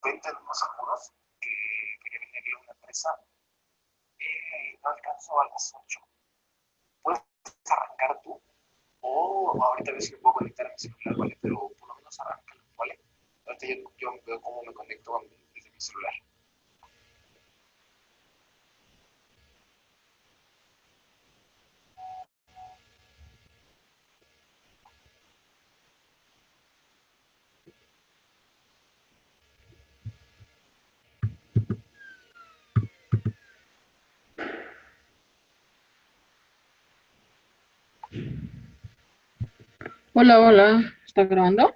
Venta en unos apuros que quería venderle a una empresa. No alcanzo a las 8. ¿Puedes arrancar tú? O ahorita a ver si me puedo conectar a mi celular, ¿vale? Pero por lo menos arráncalo, ¿vale? Ahorita yo veo cómo me conecto desde mi celular. Hola, hola, ¿está grabando?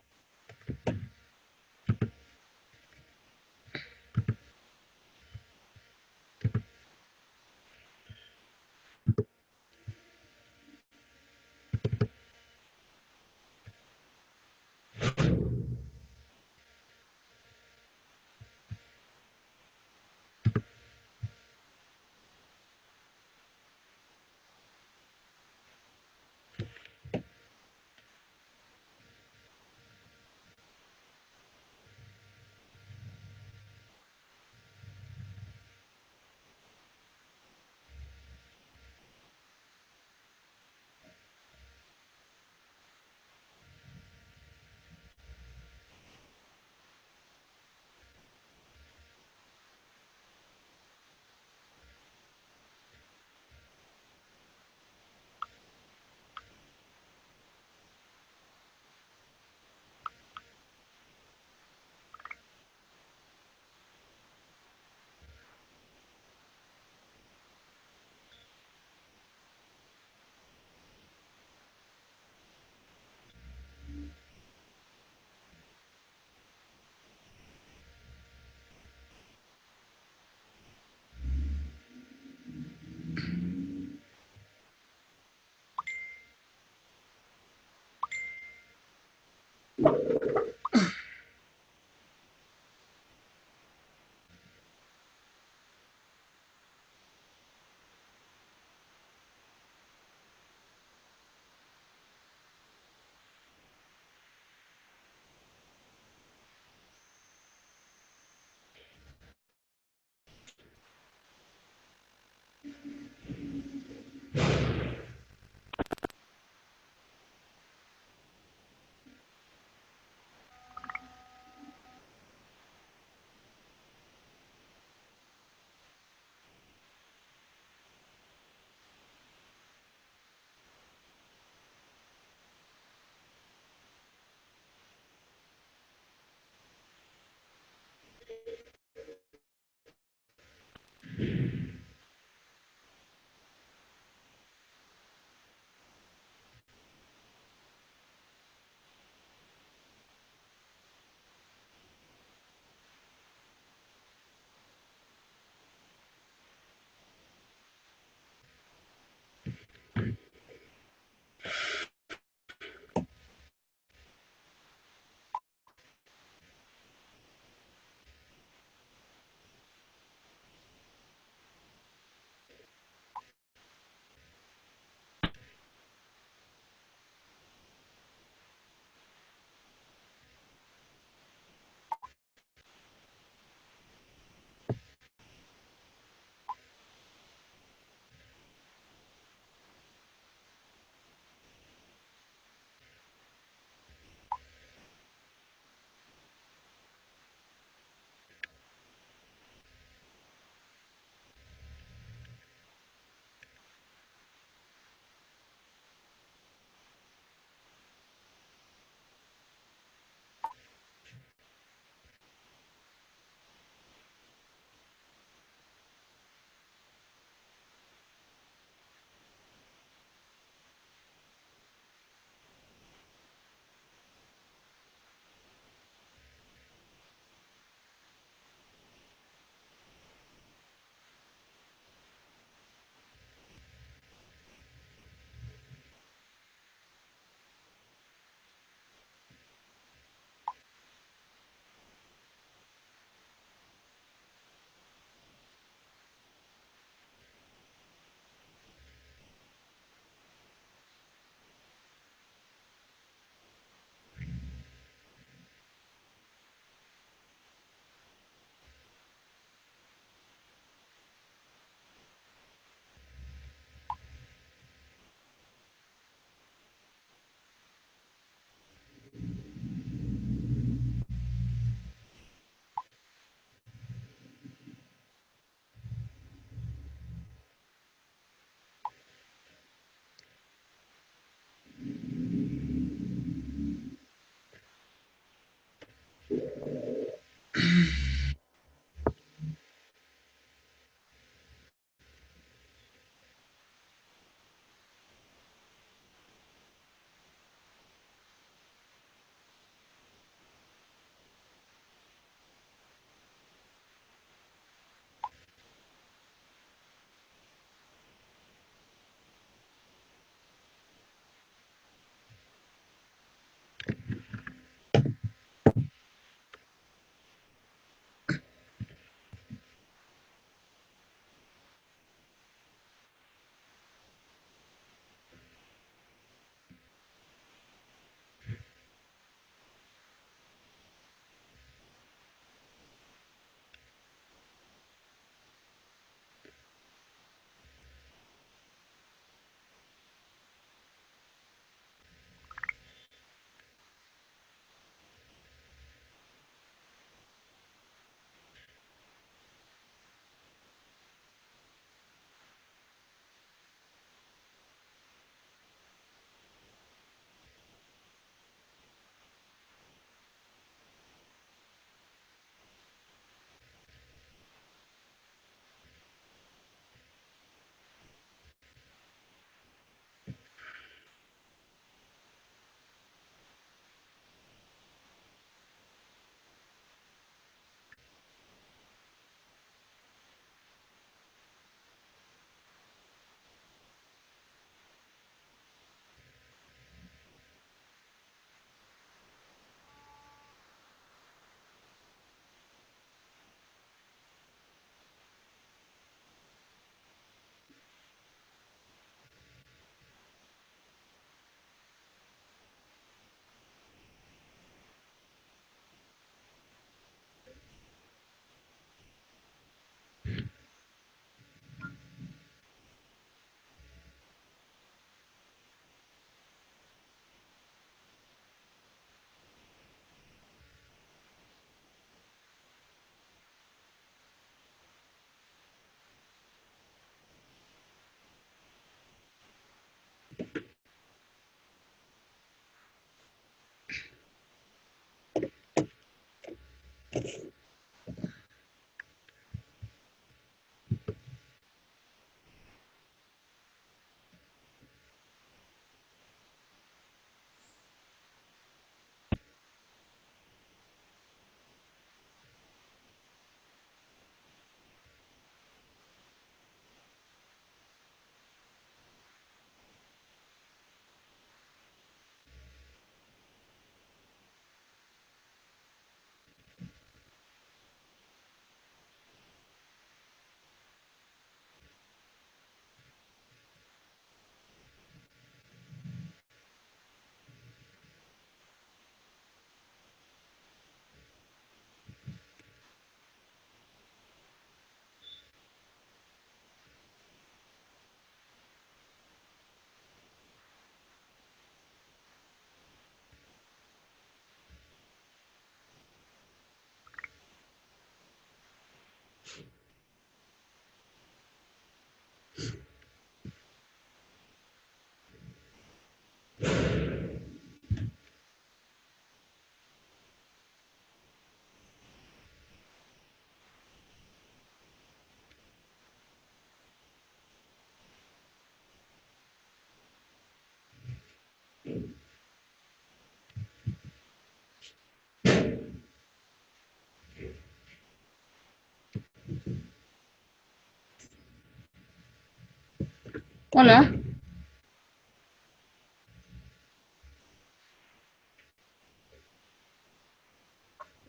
Hola,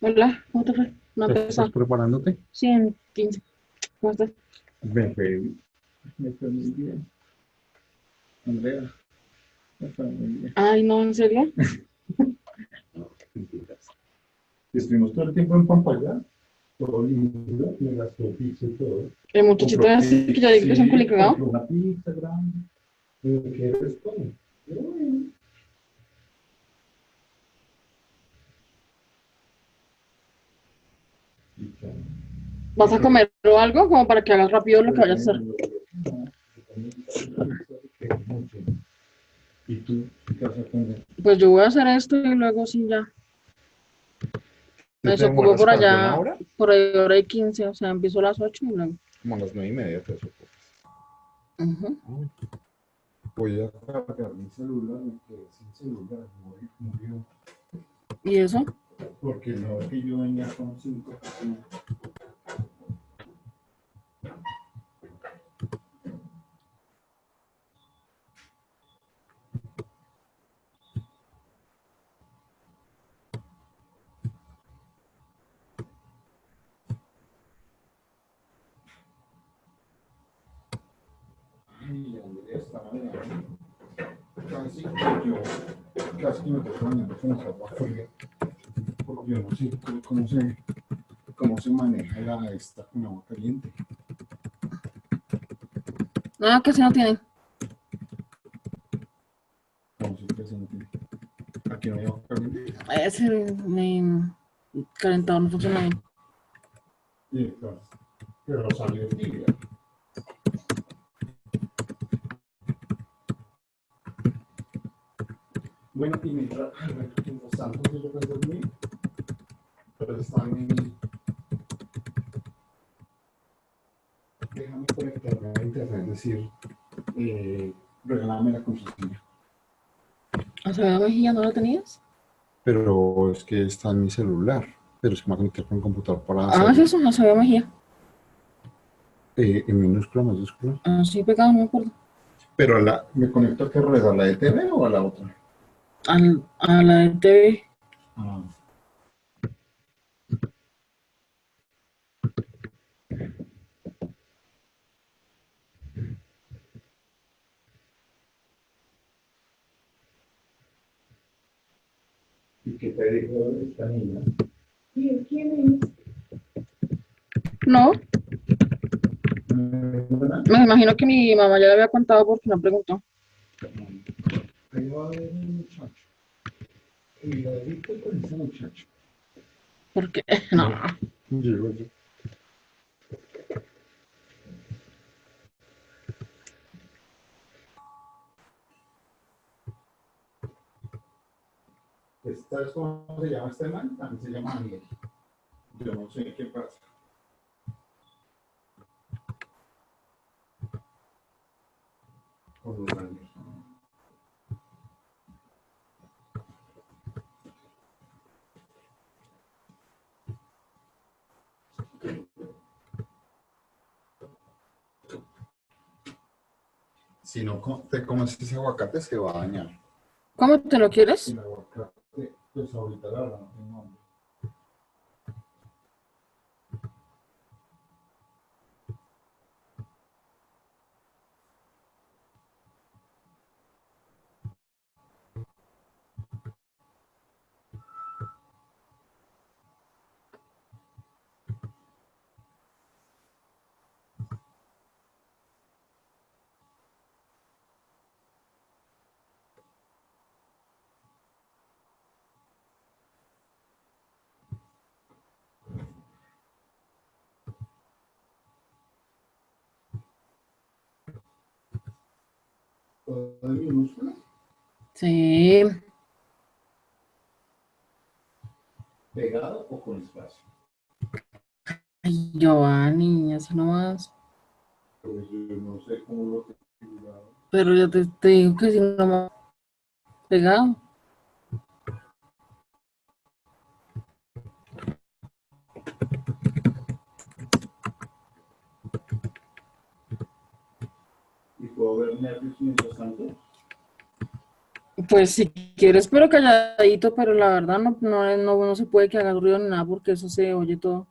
hola, ¿cómo te fue? No ¿Ya estás pesa. preparándote? 115. ¿Cómo estás? Me fue muy bien. Andrea, me fue muy bien. Ay, no, ¿en serio? Mentiras. Estuvimos todo el tiempo en Pampaya, todo lindo, me gastó pizza y todo. El muchachito ese que yo digo que es un Sí, culicagado. compró una pizza grande. ¿Qué eres tú? Pero bueno. Y ya. ¿Vas a comer o algo como para que hagas rápido lo que vayas a hacer? No, yo también quiero pizza que mucho. ¿Y tú qué vas a comer? Pues yo voy a hacer esto y luego sí ya. ¿Tú Me te desocupo demoras por cuánto? ¿Una allá, hora? por ahí hora y 15, o sea, empiezo a las 8 y luego. Como a las 9:30 te desocupas. Ujú. Voy a cargar mi celular, me quedé sin celular, murió. ¿Y eso? Porque no, que yo venía con 5. Ay, Andrea, está mañana. Casi que yo, casi que me tocó mañana con agua fría. Porque yo no sé cómo se maneja esta con agua caliente. Nada, que si no tienen. ¿Cómo se presente? Aquí no hay agua caliente. Ese calentador no funciona bien. Y entonces, pero salió tibia. Bueno, y mientras tanto, yo pensé en mí, pero están en. Déjame conectarme a internet, es decir, regálame la contraseña. ¿Acevedo Mejía no lo tenías? Pero es que está en mi celular, pero es que me voy a conectar con el computador para Ah, es hacerlo. eso, Acevedo Mejía. En minúscula, mayúscula. Ah, sí, pegado, no me acuerdo. Pero ¿me conecto a qué red? ¿A la de TV o a la otra? A la de TV. Ah, ¿y qué te dijo esta niña? ¿Quién es? No, ¿Verdad? me imagino que mi mamá ya le había contado porque no preguntó. Ahí va a haber un muchacho. Cuidadito con ese muchacho. Porque, no. Llego yo. ¿Sabes cómo se llama este man? También se llama Daniel. Yo no sé qué pasa. Con los años. Si no te comes ese aguacate, se va a dañar. ¿Cómo te lo quieres? El aguacate, pues ahorita la verdad no tengo hambre. ¿Todo en minúscula? Sí. ¿Pegado o con espacio? Ay, Giovanni, eso no más. Pues yo no sé cómo lo tengo pegado. Pero ya te digo que si no más pegado. ¿Y puedo ver nervios mientras tanto? Pues si quieres, pero calladito, pero la verdad no se puede que haga ruido ni nada porque eso se oye todo.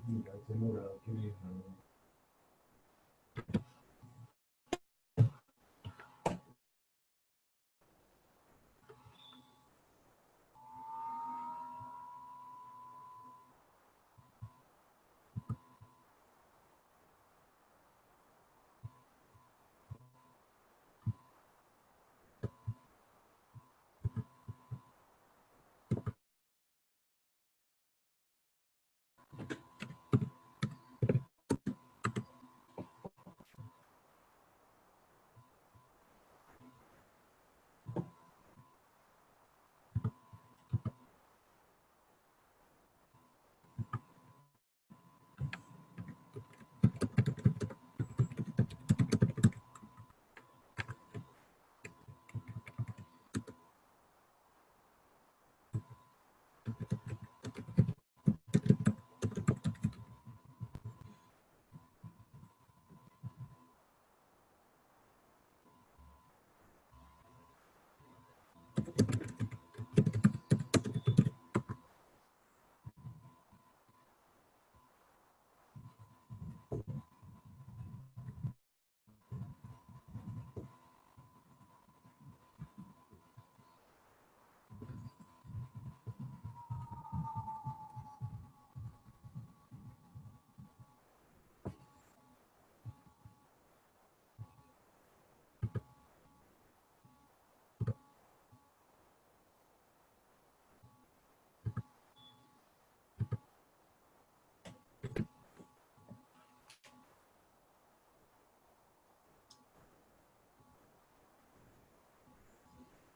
Mira, ese morado que me dejaron.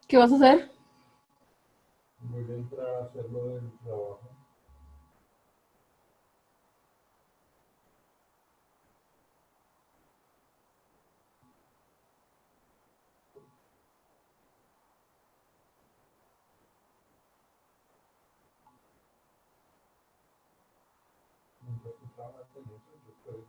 ¿Qué vas a hacer? Voy a entrar a hacerlo del trabajo. Mientras tú trabajas en eso, yo estoy.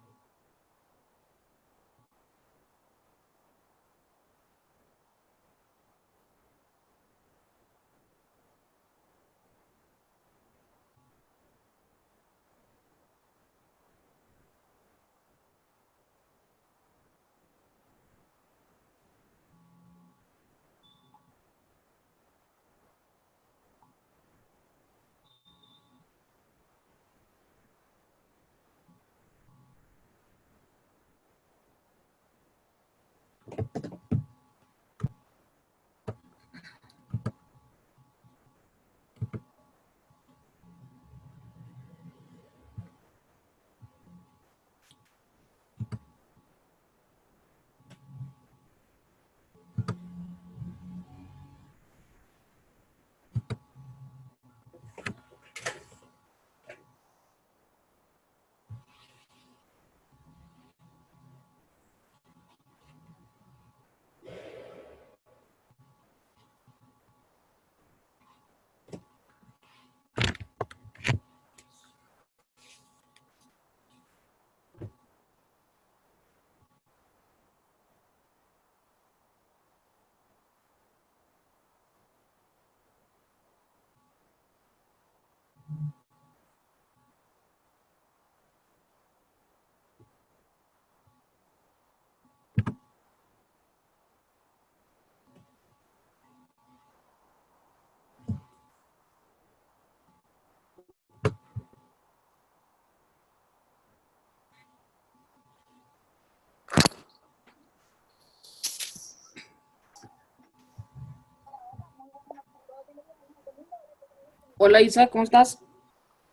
Hola Isa, ¿cómo estás?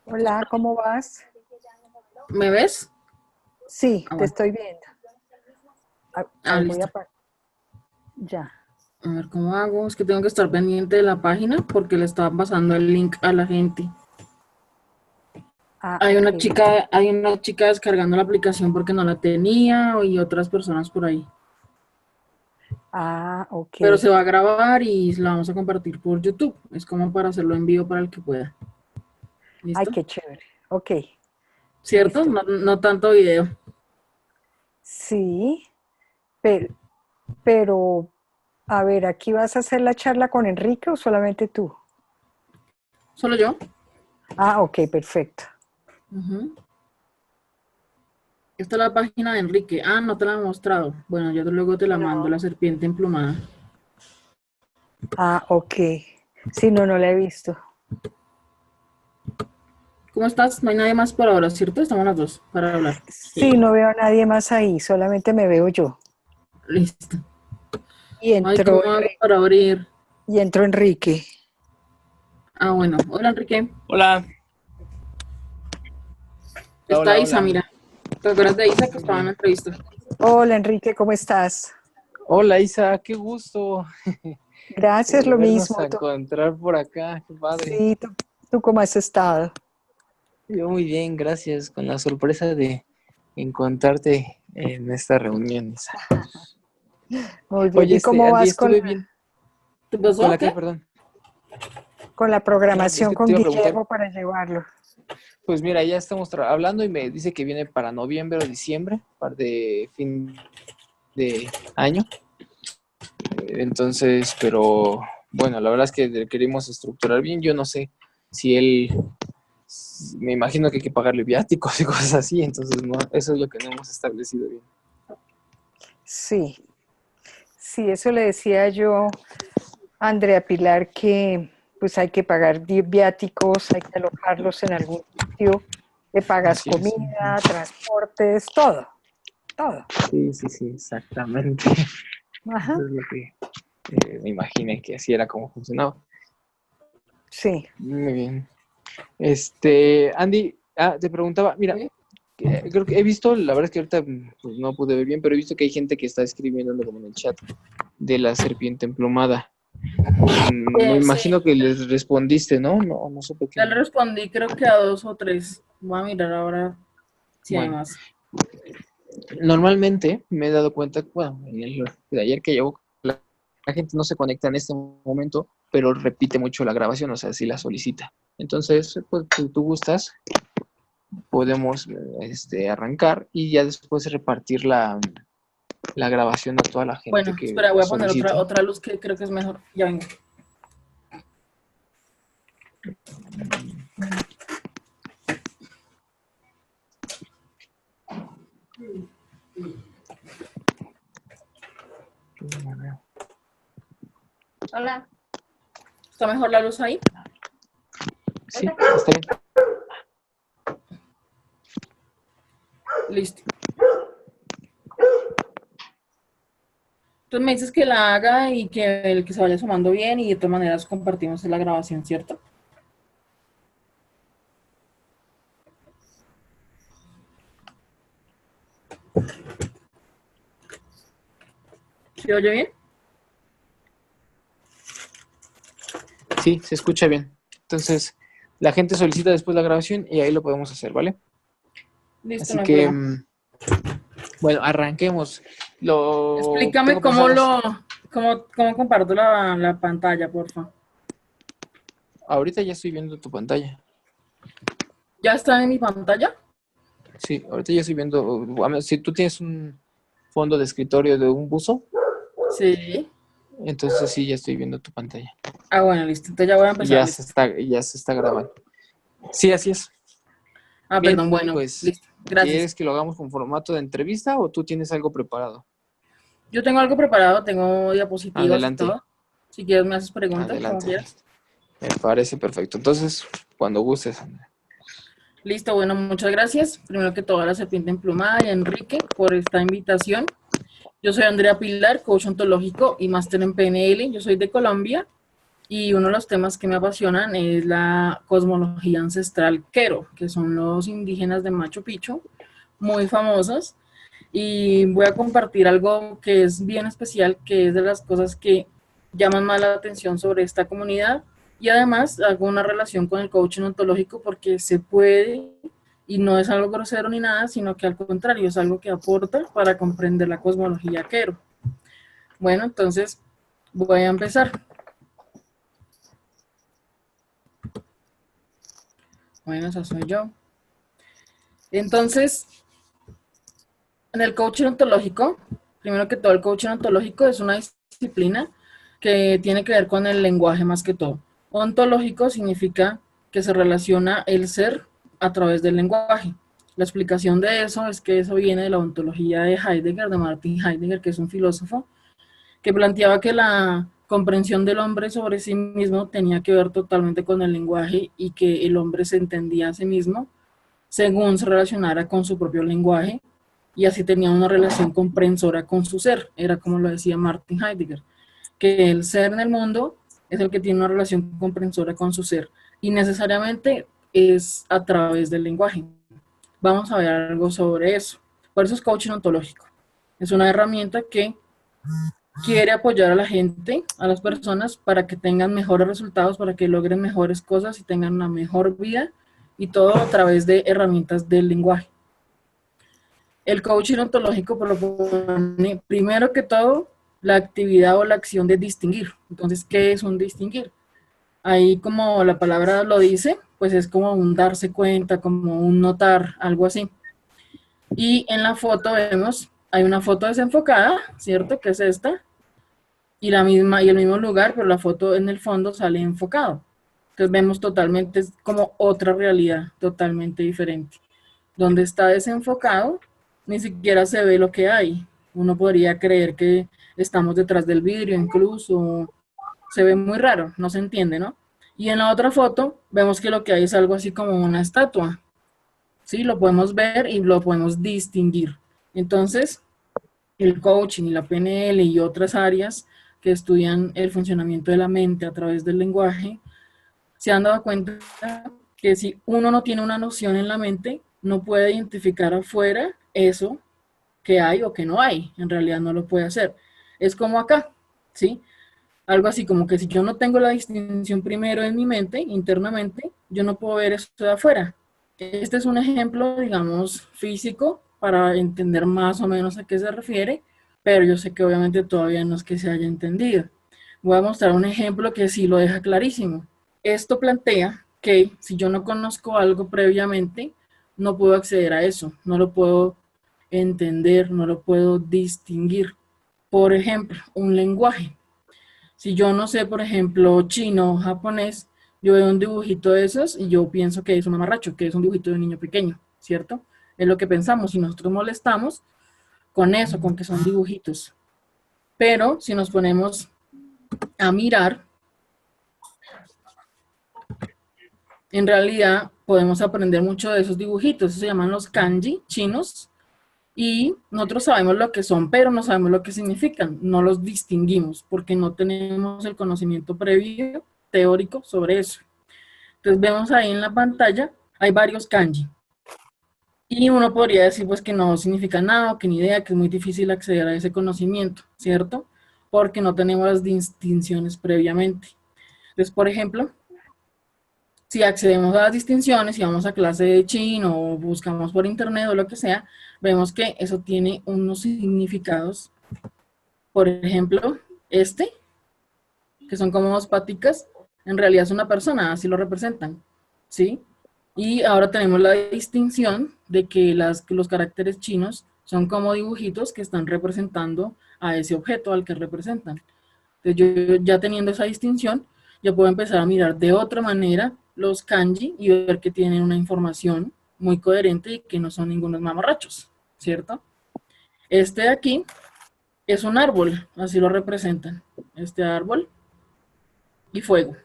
Hola, ¿cómo vas? ¿Me ves? Sí, Ah, te bueno. estoy viendo. Ahí voy Listo. a ya. A ver cómo hago. Es que tengo que estar pendiente de la página porque le estaba pasando el link a la gente. Ah, ok. Hay una chica descargando la aplicación porque no la tenía y otras personas por ahí. Ah, ok. Pero se va a grabar y la vamos a compartir por YouTube. Es como para hacerlo en vivo para el que pueda. Ay, ¿Listo? qué chévere. Ok, ¿Cierto? listo. No, no tanto video. Sí, pero, pero, a ver, ¿aquí vas a hacer la charla con Enrique o solamente tú? ¿Solo yo? Ah, ok, perfecto. Ujú. Esta es la página de Enrique. Ah, no te la he mostrado. Bueno, yo luego te la mando, la serpiente emplumada. Ah, ok. Sí, no, no la he visto. ¿Cómo estás? No hay nadie más por ahora, ¿cierto? Estamos las dos para hablar. Sí, no veo a nadie más ahí, solamente me veo yo. Listo. Y Ay, ¿cómo hago para abrir? entró Enrique. Ah, bueno. Hola, Enrique. Hola. Está Hola, Isa, hola. mira. ¿Te acuerdas de Isa que estaba en la entrevista? Hola, Enrique, ¿cómo estás? Hola, Isa, qué gusto Gracias, lo volvernos mismo. a encontrar por acá, qué padre. Sí, ¿tú cómo has estado? Yo muy bien, gracias, con la sorpresa de encontrarte en esta reunión, Isa. Muy bien. Oye, ¿Y cómo Andy, vas estuve bien. ¿Te ¿Con pasó? la qué, ¿Qué? perdón? con la Es programación que te con iba a preguntar, Guillermo para llevarlo? pues mira, ya estamos hablando y me dice que viene para noviembre o diciembre, para de fin de año. Entonces, pero bueno, la verdad es que queremos estructurar bien. Yo no sé si él, me imagino que hay que pagarle viáticos y cosas así, entonces no, eso es lo que no hemos establecido bien. Sí, sí, eso le decía yo a Andrea Pilar que pues hay que pagar viáticos, hay que alojarlos en algún sitio, le pagas Así es. comida, transportes, todo, todo. Sí, exactamente. Ajá, Eso es lo que me imaginé que así era como funcionaba. sí. Muy bien. Andy, te preguntaba, mira, ¿Sí? creo que he visto, la verdad es que ahorita pues, no pude ver bien, pero he visto que hay gente que está escribiendo como en el chat de la serpiente emplumada. Me Sí, imagino que les respondiste, ¿no? No supe ya qué. le respondí creo que a 2 o 3. Voy a mirar ahora si hay Bueno, más. normalmente me he dado cuenta, bueno, de ayer que llevo, la gente no se conecta en este momento, pero repite mucho la grabación, o sea, si la solicita. Entonces, pues tú gustas, podemos arrancar y ya después repartir la grabación a toda la gente Bueno, que espera, la voy a poner solicite. otra luz que creo que es mejor. Ya vengo. Hola. ¿Está mejor la luz ahí? Sí, está bien. Listo. Entonces me dices que la haga y que el que se vaya sumando bien y de todas maneras compartimos la grabación, ¿cierto? ¿Se oye bien? Sí, se escucha bien. Entonces, la gente solicita después la grabación y ahí lo podemos hacer, ¿vale? Listo, Así no hay que, problema. bueno, arranquemos. Lo Explícame tengo pensado. cómo comparto la pantalla, porfa. Ahorita ya estoy viendo tu pantalla. ¿Ya está en mi pantalla? Sí, ahorita ya estoy viendo. Si tú tienes un fondo de escritorio de un buzo, Sí. entonces sí, ya estoy viendo tu pantalla. Ah, bueno, listo. Entonces ya voy a Y empezar, listo. ya se está grabando. Sí, así es. Ah, Bien, perdón, bueno, pues, listo. Gracias. ¿quieres que lo hagamos con formato de entrevista o tú tienes algo preparado? Yo tengo algo preparado, tengo diapositivas y Adelante, todo. Si quieres me haces preguntas, como adelante. quieras. Me parece perfecto. Entonces, cuando gustes. Listo, bueno, muchas gracias. Primero que todo a la Serpiente Emplumada y a Enrique por esta invitación. Yo soy Andrea Pilar, coach ontológico y máster en PNL. Yo soy de Colombia y uno de los temas que me apasionan es la cosmología ancestral Quero, que son los indígenas de Machu Picchu, muy famosos. Y voy a compartir algo que es bien especial, que es de las cosas que llaman más la atención sobre esta comunidad. Y además hago una relación con el coaching ontológico porque se puede y no es algo grosero ni nada, sino que al contrario es algo que aporta para comprender la cosmología Quero. Bueno, entonces voy a empezar. Bueno, esa soy yo. Entonces, en el coaching ontológico, primero que todo, el coaching ontológico es una disciplina que tiene que ver con el lenguaje más que todo. Ontológico significa que se relaciona el ser a través del lenguaje. La explicación de eso es que eso viene de la ontología de Heidegger, de Martin Heidegger, que es un filósofo, que planteaba que la comprensión del hombre sobre sí mismo tenía que ver totalmente con el lenguaje y que el hombre se entendía a sí mismo según se relacionara con su propio lenguaje y así tenía una relación comprensora con su ser. Era como lo decía Martin Heidegger, que el ser en el mundo es el que tiene una relación comprensora con su ser y necesariamente es a través del lenguaje. Vamos a ver algo sobre eso. Por eso es coaching ontológico. Es una herramienta que quiere apoyar a la gente, a las personas, para que tengan mejores resultados, para que logren mejores cosas y tengan una mejor vida, y todo a través de herramientas del lenguaje. El coaching ontológico propone, primero que todo, la actividad o la acción de distinguir. Entonces, ¿qué es un distinguir? Ahí, como la palabra lo dice, pues es como un darse cuenta, como un notar, algo así. Y en la foto vemos, hay una foto desenfocada, ¿cierto? Que es esta, y la misma, y el mismo lugar, pero la foto en el fondo sale enfocado. Entonces vemos totalmente, es como otra realidad, totalmente diferente. Donde está desenfocado, ni siquiera se ve lo que hay. Uno podría creer que estamos detrás del vidrio, incluso se ve muy raro, no se entiende, ¿no? Y en la otra foto vemos que lo que hay es algo así como una estatua. Sí, lo podemos ver y lo podemos distinguir. Entonces, el coaching y la PNL y otras áreas que estudian el funcionamiento de la mente a través del lenguaje, se han dado cuenta que si uno no tiene una noción en la mente, no puede identificar afuera eso que hay o que no hay. En realidad no lo puede hacer. Es como acá, ¿sí? Algo así como que si yo no tengo la distinción primero en mi mente, internamente, yo no puedo ver eso de afuera. Este es un ejemplo, digamos, físico para entender más o menos a qué se refiere, pero yo sé que obviamente todavía no es que se haya entendido. Voy a mostrar un ejemplo que sí lo deja clarísimo. Esto plantea que si yo no conozco algo previamente, no puedo acceder a eso, no lo puedo entender, no lo puedo distinguir. Por ejemplo, un lenguaje. Si yo no sé, por ejemplo, chino o japonés, yo veo un dibujito de esos y yo pienso que es un mamarracho, que es un dibujito de un niño pequeño, ¿cierto? Es lo que pensamos y nosotros molestamos con eso, con que son dibujitos. Pero si nos ponemos a mirar, en realidad podemos aprender mucho de esos dibujitos. Se llaman los kanji chinos y nosotros sabemos lo que son, pero no sabemos lo que significan. No los distinguimos porque no tenemos el conocimiento previo teórico sobre eso. Entonces vemos ahí en la pantalla, hay varios kanji. Y uno podría decir pues que no significa nada, que ni idea, que es muy difícil acceder a ese conocimiento, ¿cierto? Porque no tenemos las distinciones previamente. Entonces, por ejemplo, si accedemos a las distinciones, si vamos a clase de chino o buscamos por internet o lo que sea, vemos que eso tiene unos significados. Por ejemplo, este, que son como dos paticas, en realidad es una persona, así lo representan, ¿sí? Y ahora tenemos la distinción de que los caracteres chinos son como dibujitos que están representando a ese objeto al que representan. Entonces yo ya teniendo esa distinción, yo puedo empezar a mirar de otra manera los kanji y ver que tienen una información muy coherente y que no son ningunos mamarrachos, ¿cierto? Este de aquí es un árbol, así lo representan, este árbol y fuego.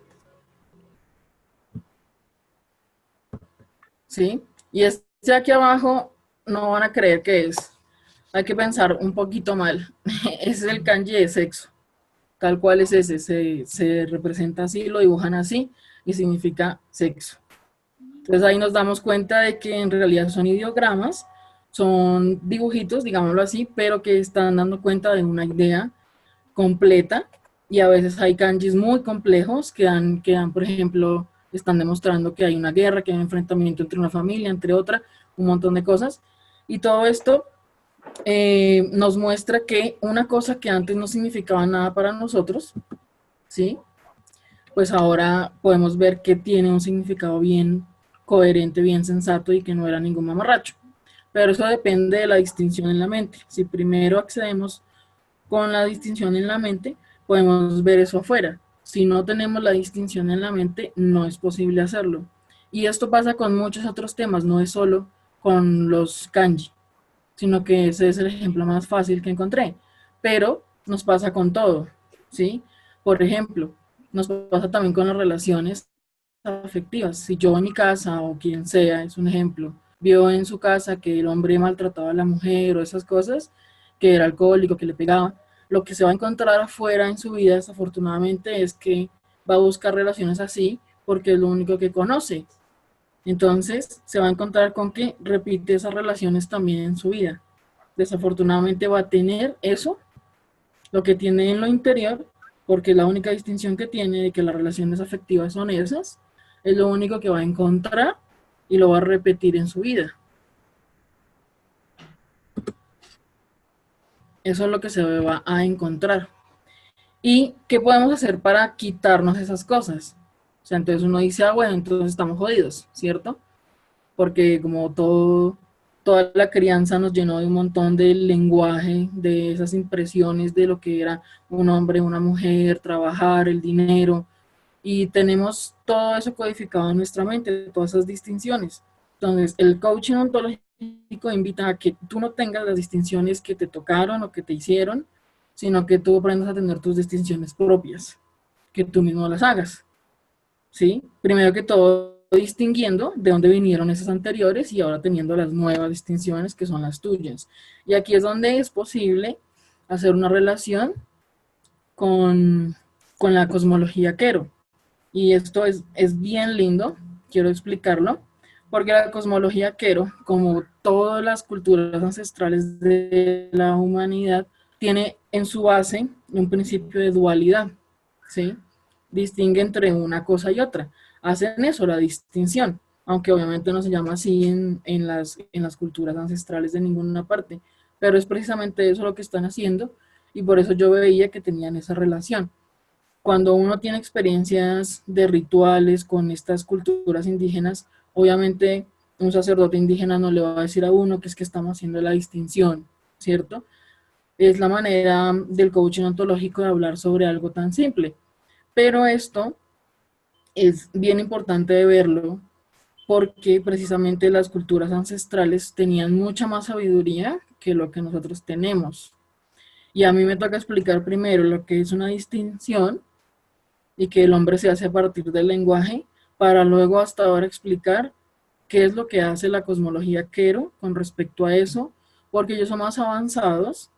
¿Sí? Y este aquí abajo no van a creer que es. Hay que pensar un poquito mal. Ese es el kanji de sexo. Tal cual es ese. Se representa así, lo dibujan así y significa sexo. Entonces ahí nos damos cuenta de que en realidad son ideogramas, son dibujitos, digámoslo así, pero que están dando cuenta de una idea completa y a veces hay kanjis muy complejos que dan, por ejemplo, están demostrando que hay una guerra, que hay un enfrentamiento entre una familia, entre otra, un montón de cosas. Y todo esto nos muestra que una cosa que antes no significaba nada para nosotros, ¿sí? Pues ahora podemos ver que tiene un significado bien coherente, bien sensato y que no era ningún mamarracho. Pero eso depende de la distinción en la mente. Si primero accedemos con la distinción en la mente, podemos ver eso afuera. Si no tenemos la distinción en la mente, no es posible hacerlo. Y esto pasa con muchos otros temas, no es solo con los kanji, sino que ese es el ejemplo más fácil que encontré. Pero nos pasa con todo, ¿sí? Por ejemplo, nos pasa también con las relaciones afectivas. Si yo en mi casa o quien sea, es un ejemplo, vio en su casa que el hombre maltrataba a la mujer o esas cosas, que era alcohólico, que le pegaba, lo que se va a encontrar afuera en su vida, desafortunadamente, es que va a buscar relaciones así porque es lo único que conoce. Entonces, se va a encontrar con que repite esas relaciones también en su vida. Desafortunadamente va a tener eso, lo que tiene en lo interior, porque la única distinción que tiene de que las relaciones afectivas son esas, es lo único que va a encontrar y lo va a repetir en su vida. Eso es lo que se va a encontrar. ¿Y qué podemos hacer para quitarnos esas cosas? O sea, entonces uno dice, ah, bueno, entonces estamos jodidos, ¿cierto? Porque como toda la crianza nos llenó de un montón de lenguaje, de esas impresiones de lo que era un hombre, una mujer, trabajar, el dinero, y tenemos todo eso codificado en nuestra mente, todas esas distinciones. Entonces, el coaching ontológico invita a que tú no tengas las distinciones que te tocaron o que te hicieron, sino que tú aprendas a tener tus distinciones propias, que tú mismo las hagas, ¿sí? Primero que todo, distinguiendo de dónde vinieron esas anteriores y ahora teniendo las nuevas distinciones que son las tuyas. Y aquí es donde es posible hacer una relación con, con la cosmología Quero. Y esto es bien lindo, quiero explicarlo, porque la cosmología Quero, como todas las culturas ancestrales de la humanidad, tiene en su base un principio de dualidad, ¿sí? Distingue entre una cosa y otra. Hacen eso, la distinción, aunque obviamente no se llama así en las culturas ancestrales de ninguna parte, pero es precisamente eso lo que están haciendo y por eso yo veía que tenían esa relación. Cuando uno tiene experiencias de rituales con estas culturas indígenas, obviamente un sacerdote indígena no le va a decir a uno que es que estamos haciendo la distinción, ¿cierto? Es la manera del coaching ontológico de hablar sobre algo tan simple. Pero esto es bien importante de verlo porque precisamente las culturas ancestrales tenían mucha más sabiduría que lo que nosotros tenemos. Y a mí me toca explicar primero lo que es una distinción y que el hombre se hace a partir del lenguaje, para luego hasta ahora explicar qué es lo que hace la cosmología Quero con respecto a eso, porque ellos son más avanzados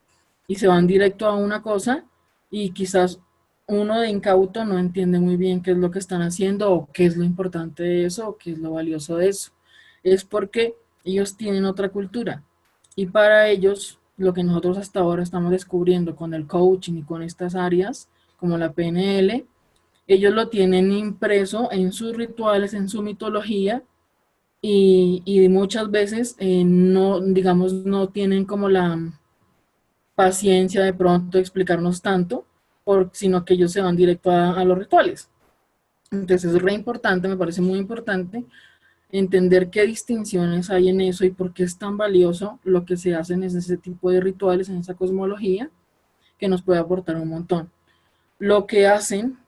y se van directo a una cosa y quizás uno de incauto no entiende muy bien qué es lo que están haciendo o qué es lo importante de eso o qué es lo valioso de eso. Es porque ellos tienen otra cultura y para ellos lo que nosotros hasta ahora estamos descubriendo con el coaching y con estas áreas como la PNL, ellos lo tienen impreso en sus rituales, en su mitología, y muchas veces no, digamos, no tienen como la paciencia de pronto de explicarnos tanto, sino que ellos se van directo a los rituales. Entonces es re importante, me parece muy importante entender qué distinciones hay en eso y por qué es tan valioso lo que se hace en ese tipo de rituales, en esa cosmología, que nos puede aportar un montón. Lo que hacen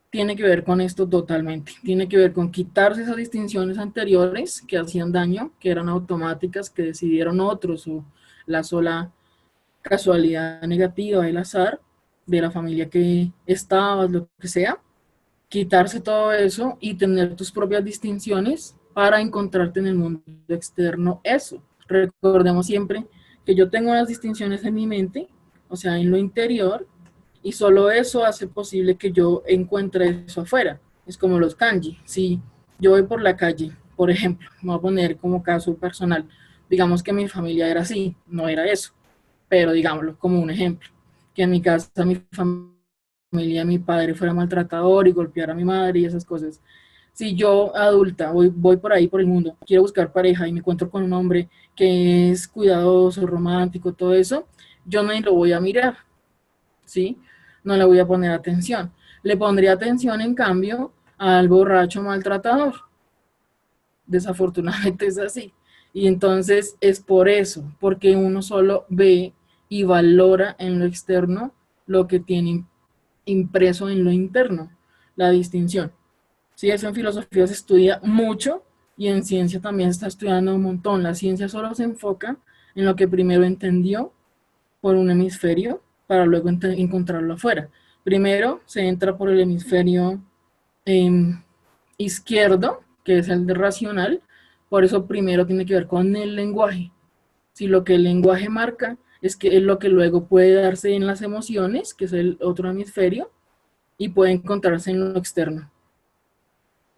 tiene que ver con esto totalmente. Tiene que ver con quitarse esas distinciones anteriores que hacían daño, que eran automáticas, que decidieron otros o la sola casualidad negativa, el azar de la familia que estabas, lo que sea. Quitarse todo eso y tener tus propias distinciones para encontrarte en el mundo externo eso. Recordemos siempre que yo tengo unas distinciones en mi mente, o sea, en lo interior, y solo eso hace posible que yo encuentre eso afuera. Es como los kanji. Si yo voy por la calle, por ejemplo, me voy a poner como caso personal, digamos que mi familia era así, no era eso, pero digámoslo como un ejemplo, que en mi casa mi familia, mi padre fuera maltratador y golpeara a mi madre y esas cosas. Si yo adulta voy por ahí por el mundo, quiero buscar pareja y me encuentro con un hombre que es cuidadoso, romántico, todo eso, yo no lo voy a mirar, ¿sí? No le voy a poner atención. Le pondría atención, en cambio, al borracho maltratador. Desafortunadamente es así. Y entonces es por eso, porque uno solo ve y valora en lo externo lo que tiene impreso en lo interno, la distinción. Sí, eso en filosofía se estudia mucho y en ciencia también se está estudiando un montón. La ciencia solo se enfoca en lo que primero entendió por un hemisferio para luego encontrarlo afuera. Primero se entra por el hemisferio eh, izquierdo, que es el de racional, por eso primero tiene que ver con el lenguaje. Si lo que el lenguaje marca es que es lo que luego puede darse en las emociones, que es el otro hemisferio, y puede encontrarse en lo externo.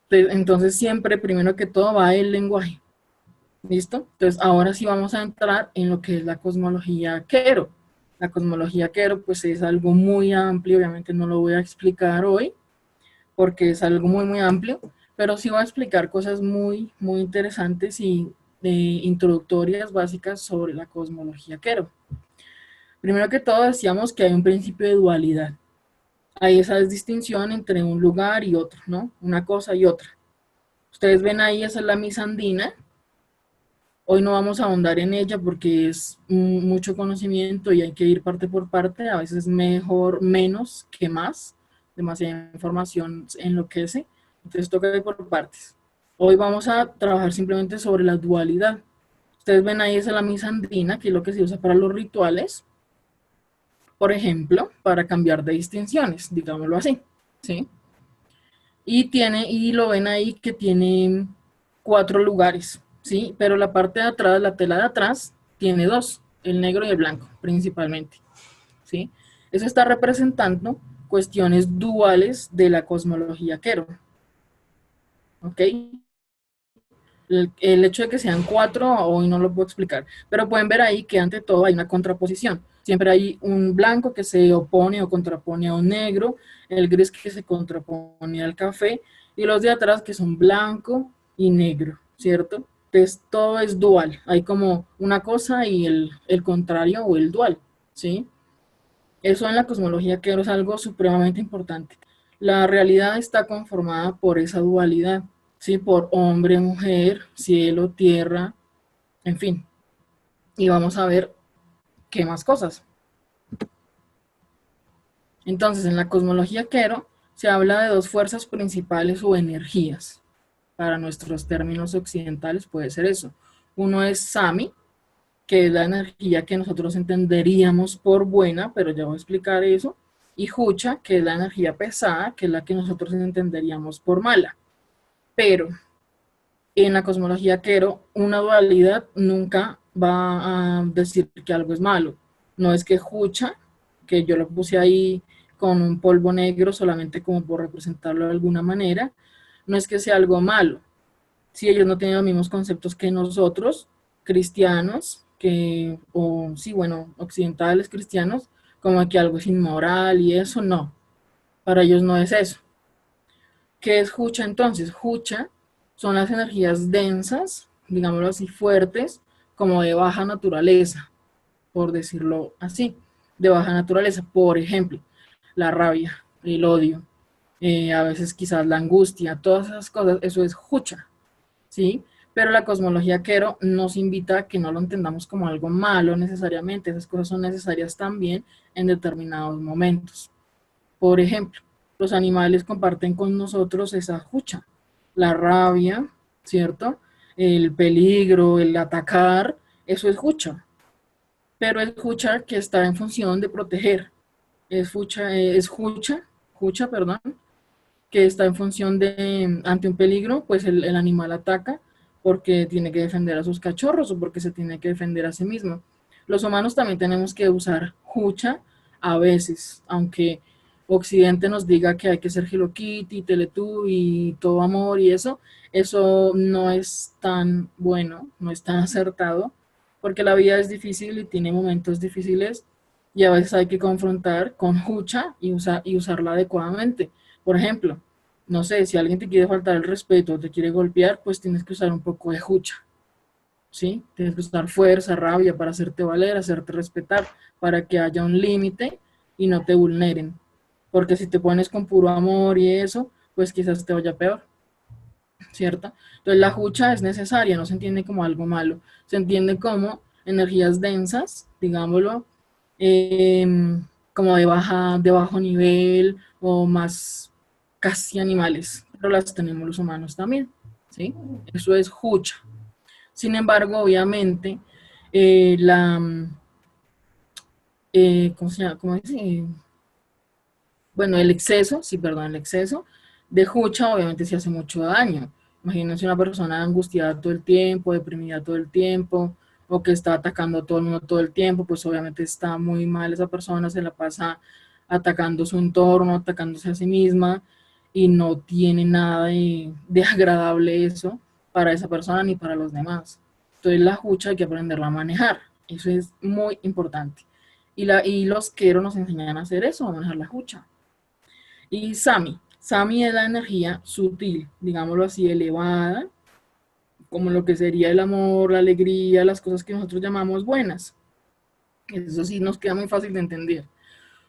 Entonces siempre, primero que todo, va el lenguaje. ¿Listo? Entonces ahora sí vamos a entrar en lo que es la cosmología Quero. La cosmología Quero pues es algo muy amplio, obviamente no lo voy a explicar hoy, porque es algo muy, muy amplio, pero sí voy a explicar cosas muy, muy interesantes y introductorias básicas sobre la cosmología Quero. Primero que todo decíamos que hay un principio de dualidad. Hay esa distinción entre un lugar y otro, ¿no? Una cosa y otra. Ustedes ven ahí, esa es la misa andina. Hoy no vamos a ahondar en ella porque es mucho conocimiento y hay que ir parte por parte. A veces mejor menos que más. Demasiada información enloquece. Entonces toca ir por partes. Hoy vamos a trabajar simplemente sobre la dualidad. Ustedes ven ahí, esa es la misa andina, que es lo que se usa para los rituales. Por ejemplo, para cambiar de distinciones, digámoslo así, ¿sí? Y lo ven ahí que tiene 4 lugares, ¿sí? Pero la parte de atrás, la tela de atrás, tiene 2, el negro y el blanco, principalmente, ¿sí? Eso está representando cuestiones duales de la cosmología Quero, ¿ok? El hecho de que sean 4, hoy no lo puedo explicar, pero pueden ver ahí que ante todo hay una contraposición. Siempre hay un blanco que se opone o contrapone a un negro, el gris que se contrapone al café, y los de atrás que son blanco y negro, ¿cierto? Entonces todo es dual, hay como una cosa y el contrario o el dual, ¿sí? Eso en la cosmología Quero es algo supremamente importante. La realidad está conformada por esa dualidad, ¿sí? Por hombre, mujer, cielo, tierra, en fin. Y vamos a ver qué más cosas. Entonces, en la cosmología Quero se habla de 2 fuerzas principales o energías. Para nuestros términos occidentales puede ser eso. Uno es Sami, que es la energía que nosotros entenderíamos por buena, pero ya voy a explicar eso, y Jucha, que es la energía pesada, que es la que nosotros entenderíamos por mala. Pero en la cosmología Quero, una dualidad nunca va a decir que algo es malo. No es que Jucha, que yo lo puse ahí con un polvo negro solamente como por representarlo de alguna manera, no es que sea algo malo. Si ellos no tienen los mismos conceptos que nosotros, cristianos, o sí, bueno, occidentales cristianos, como que algo es inmoral y eso, no. Para ellos no es eso. ¿Qué es Jucha entonces? Jucha son las energías densas, digámoslo así, fuertes, como de baja naturaleza, por decirlo así, de baja naturaleza. Por ejemplo, la rabia, el odio, a veces quizás la angustia, todas esas cosas, eso es Jucha. ¿Sí? Pero la cosmología Quero nos invita a que no lo entendamos como algo malo necesariamente, esas cosas son necesarias también en determinados momentos. Por ejemplo, los animales comparten con nosotros esa hucha, la rabia, ¿cierto? El peligro, el atacar, eso es hucha, pero es hucha que está en función de proteger, hucha, perdón, que está en función de, ante un peligro, pues el animal ataca porque tiene que defender a sus cachorros o porque se tiene que defender a sí mismo. Los humanos también tenemos que usar hucha a veces, aunque Occidente nos diga que hay que ser Hello Kitty, Teletubby y todo amor y eso no es tan bueno, no es tan acertado, porque la vida es difícil y tiene momentos difíciles y a veces hay que confrontar con hucha y usarla adecuadamente. Por ejemplo, no sé, si alguien te quiere faltar el respeto o te quiere golpear, pues tienes que usar un poco de hucha, ¿sí? Tienes que usar fuerza, rabia para hacerte valer, hacerte respetar, para que haya un límite y no te vulneren. Porque si te pones con puro amor y eso, pues quizás te vaya peor, ¿cierto? Entonces la hucha es necesaria, no se entiende como algo malo, se entiende como energías densas, digámoslo, como de bajo nivel o más casi animales, pero las tenemos los humanos también, ¿sí? Eso es jucha. Sin embargo, obviamente, ¿cómo se llama? ¿Cómo dice? Bueno, el exceso, sí, perdón, el exceso de jucha obviamente se hace mucho daño. Imagínense una persona angustiada todo el tiempo, deprimida todo el tiempo, o que está atacando a todo el mundo todo el tiempo, pues obviamente está muy mal esa persona, se la pasa atacando su entorno, atacándose a sí misma, y no tiene nada de agradable eso para esa persona ni para los demás. Entonces la jucha hay que aprenderla a manejar, eso es muy importante. Y los queros nos enseñan a hacer eso, a manejar la jucha. Y Sami. Sami es la energía sutil, digámoslo así, elevada, como lo que sería el amor, la alegría, las cosas que nosotros llamamos buenas. Eso sí nos queda muy fácil de entender,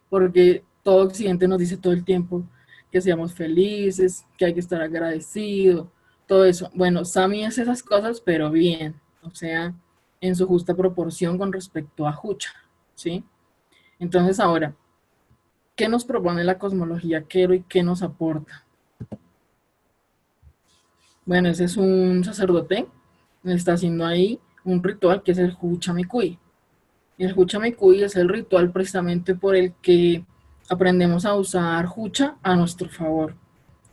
porque todo Occidente nos dice todo el tiempo que seamos felices, que hay que estar agradecido, todo eso. Bueno, Sami es esas cosas, pero bien, o sea, en su justa proporción con respecto a Jucha, ¿sí? Entonces ahora, ¿qué nos propone la cosmología Quero y qué nos aporta? Bueno, ese es un sacerdote, está haciendo ahí un ritual que es el Huchamicui. El Huchamicui es el ritual precisamente por el que aprendemos a usar Hucha a nuestro favor.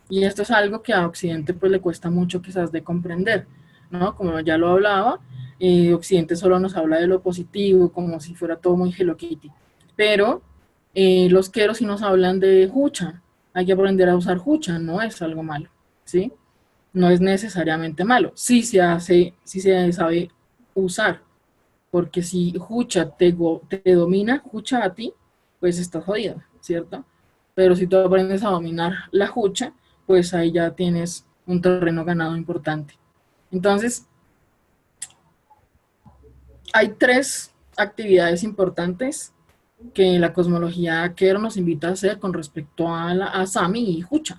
Y esto es algo que a Occidente pues le cuesta mucho quizás de comprender, ¿no? Como ya lo hablaba, Occidente solo nos habla de lo positivo, como si fuera todo muy Hello Kitty. Pero los queros sí nos hablan de Hucha. Hay que aprender a usar Hucha, no es algo malo, ¿sí? No es necesariamente malo. Sí se sabe usar, porque si Hucha te domina, Hucha a ti, pues estás jodido, ¿cierto? Pero si tú aprendes a dominar la Hucha, pues ahí ya tienes un terreno ganado importante. Entonces, hay 3 actividades importantes que la cosmología Quero nos invita a hacer con respecto a Sami y Hucha.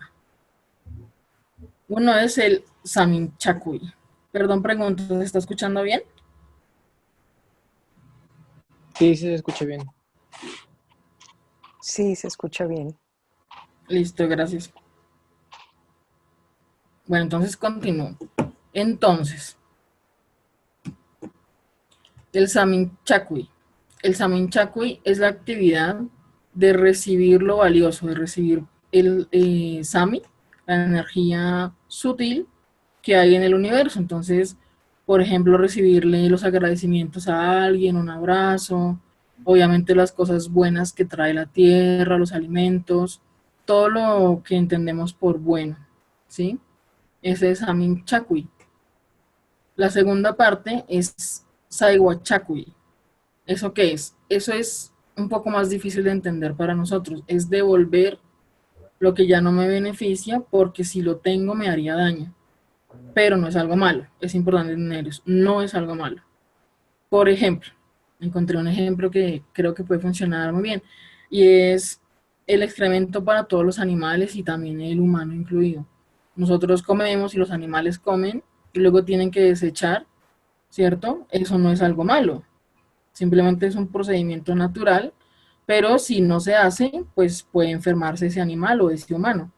Uno es el Samin Chakui. Perdón, pregunto, ¿se está escuchando bien? Sí, sí se escucha bien. Sí, se escucha bien. Listo, gracias. Bueno, entonces continúo. Entonces, el Samin Chakui. El Samin Chakui es la actividad de recibir lo valioso, de recibir el Sami, la energía sutil que hay en el universo. Entonces, por ejemplo, recibirle los agradecimientos a alguien, un abrazo, obviamente las cosas buenas que trae la tierra, los alimentos, todo lo que entendemos por bueno, ¿sí? Ese es Samin Chakui. La segunda parte es Saiwa Chakui. ¿Eso qué es? Eso es un poco más difícil de entender para nosotros. Es devolver lo que ya no me beneficia porque si lo tengo me haría daño. Pero no es algo malo. Es importante entender eso. No es algo malo. Por ejemplo, encontré un ejemplo que creo que puede funcionar muy bien y es el excremento para todos los animales y también el humano incluido. Nosotros comemos y los animales comen y luego tienen que desechar, ¿cierto? Eso no es algo malo. Simplemente es un procedimiento natural, pero si no se hace, pues puede enfermarse ese animal o ese humano,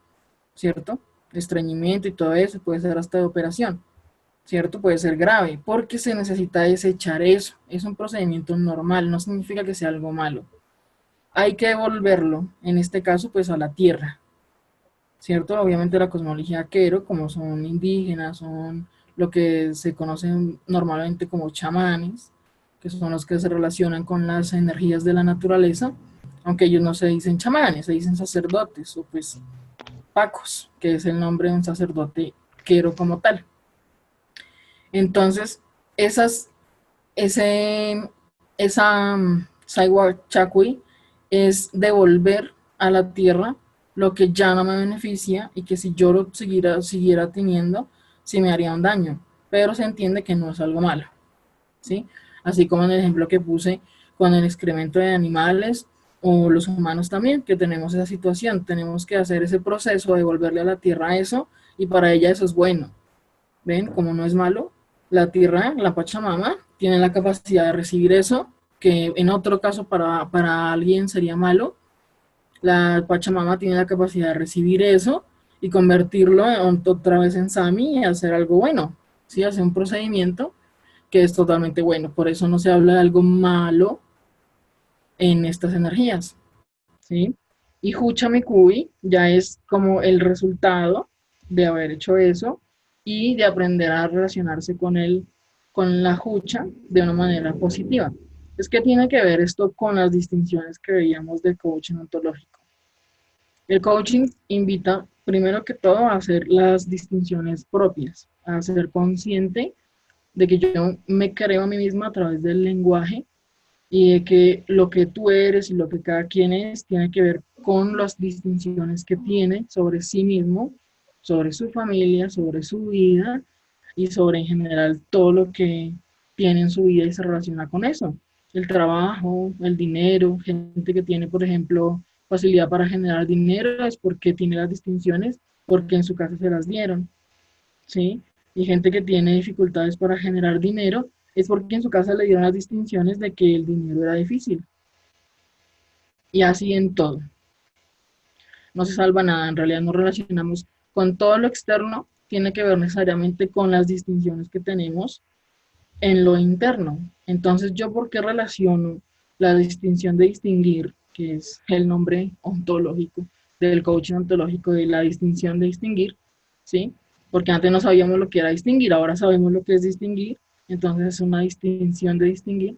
¿cierto? Estreñimiento y todo eso puede ser hasta de operación, ¿cierto? Puede ser grave, porque se necesita desechar eso. Es un procedimiento normal, no significa que sea algo malo. Hay que devolverlo, en este caso, pues a la tierra, ¿cierto? Obviamente la cosmología Quero, como son indígenas, son lo que se conocen normalmente como chamanes, que son los que se relacionan con las energías de la naturaleza, aunque ellos no se dicen chamanes, se dicen sacerdotes o pues pacos, que es el nombre de un sacerdote Quero como tal. Entonces, esa Saiwa Chakui es devolver a la tierra lo que ya no me beneficia y que si yo lo siguiera teniendo, sí me haría un daño, pero se entiende que no es algo malo, ¿sí? Así como en el ejemplo que puse con el excremento de animales o los humanos también, que tenemos esa situación, tenemos que hacer ese proceso de devolverle a la tierra eso y para ella eso es bueno. ¿Ven? Como no es malo, la tierra, la Pachamama, tiene la capacidad de recibir eso, que en otro caso para alguien sería malo. La Pachamama tiene la capacidad de recibir eso y convertirlo otra vez en Sami y hacer algo bueno, ¿sí? Hacer un procedimiento que es totalmente bueno. Por eso no se habla de algo malo en estas energías, ¿sí? Y Huchamikui ya es como el resultado de haber hecho eso y de aprender a relacionarse con la Hucha de una manera positiva. Es que tiene que ver esto con las distinciones que veíamos del coaching ontológico. El coaching invita, primero que todo, a hacer las distinciones propias, a ser consciente de que yo me creo a mí misma a través del lenguaje y de que lo que tú eres y lo que cada quien es tiene que ver con las distinciones que tiene sobre sí mismo, sobre su familia, sobre su vida y sobre en general todo lo que tiene en su vida y se relaciona con eso. El trabajo, el dinero, gente que tiene, por ejemplo, facilidad para generar dinero es porque tiene las distinciones, porque en su casa se las dieron, ¿sí? Y gente que tiene dificultades para generar dinero es porque en su casa le dieron las distinciones de que el dinero era difícil. Y así en todo. No se salva nada, en realidad nos relacionamos con todo lo externo, tiene que ver necesariamente con las distinciones que tenemos en lo interno. Entonces, ¿yo por qué relaciono la distinción de distinguir, que es el nombre ontológico del coaching ontológico, de la distinción de distinguir, ¿sí? Porque antes no sabíamos lo que era distinguir, ahora sabemos lo que es distinguir, entonces es una distinción de distinguir.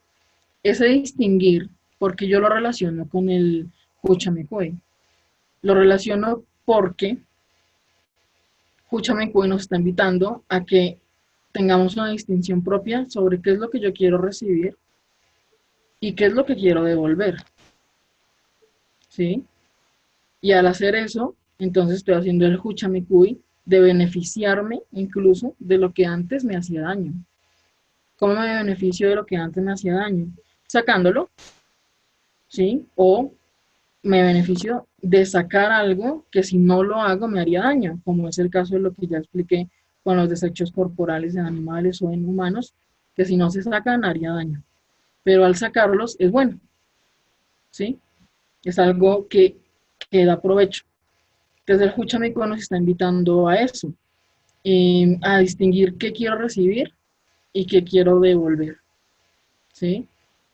Ese distinguir, porque yo lo relaciono con el Huchamekue, lo relaciono porque Huchamekue nos está invitando a que tengamos una distinción propia sobre qué es lo que yo quiero recibir y qué es lo que quiero devolver, ¿sí? Y al hacer eso, entonces estoy haciendo el Huchamekui de beneficiarme incluso de lo que antes me hacía daño. ¿Cómo me beneficio de lo que antes me hacía daño? Sacándolo, ¿sí? O me beneficio de sacar algo que si no lo hago me haría daño, como es el caso de lo que ya expliqué con los desechos corporales en animales o en humanos, que si no se sacan haría daño. Pero al sacarlos es bueno, ¿sí? Es algo que da provecho. Entonces el Huchamiko nos está invitando a eso, a distinguir qué quiero recibir y qué quiero devolver, ¿sí?